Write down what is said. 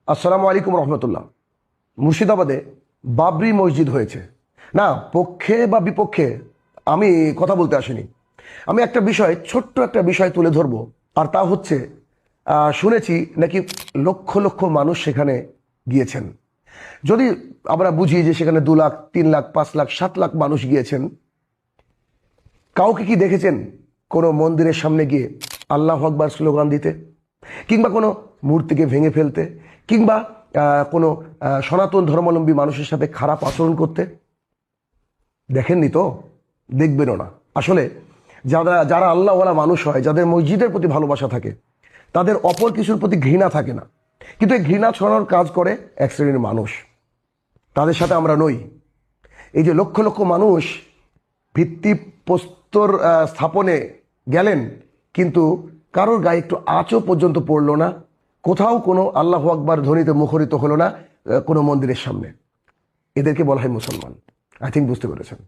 আসসালামু আলাইকুম রহমতুল্লাহ। মুর্শিদাবাদে বাবরি মসজিদ হয়েছে। না, পক্ষে বা বিপক্ষে আমি কথা বলতে আসিনি। আমি একটা বিষয়, ছোট্ট একটা বিষয় তুলে ধরবো। আর তা হচ্ছে, শুনেছি নাকি লক্ষ লক্ষ মানুষ সেখানে গিয়েছেন। যদি আমরা বুঝি যে সেখানে 2 লাখ, 3 লাখ, 5 লাখ, 7 লাখ মানুষ গিয়েছেন, কাউকে কি দেখেছেন কোনো মন্দিরের সামনে গিয়ে আল্লাহু আকবার স্লোগান দিতে, কিংবা কোনো মূর্তিকে ভেঙে ফেলতে, কিংবা কোনো সনাতন ধর্মাবলম্বী মানুষের সাথে খারাপ আচরণ করতে? দেখেননি তো, দেখবেনও না। আসলে যারা যারা আল্লাহওয়ালা মানুষ হয়, যাদের মসজিদের প্রতি ভালোবাসা থাকে, তাদের অপর কিছুর প্রতি ঘৃণা থাকে না। কিন্তু এই ঘৃণা ছড়ানোর কাজ করে এক শ্রেণীর মানুষ। তাদের সাথে আমরা নই। এই যে লক্ষ লক্ষ মানুষ ভিত্তিপ্রস্তর স্থাপনে গেলেন, কিন্তু কারোর গায়ে একটু আঁচও পর্যন্ত পড়লো না, কোথাও কোনো আল্লাহু আকবার ধ্বনিতে মুখরিত হলো না কোনো মন্দিরের সামনে। এদেরকে বলা হয় মুসলমান। আই থিঙ্ক বুঝতে পেরেছেন।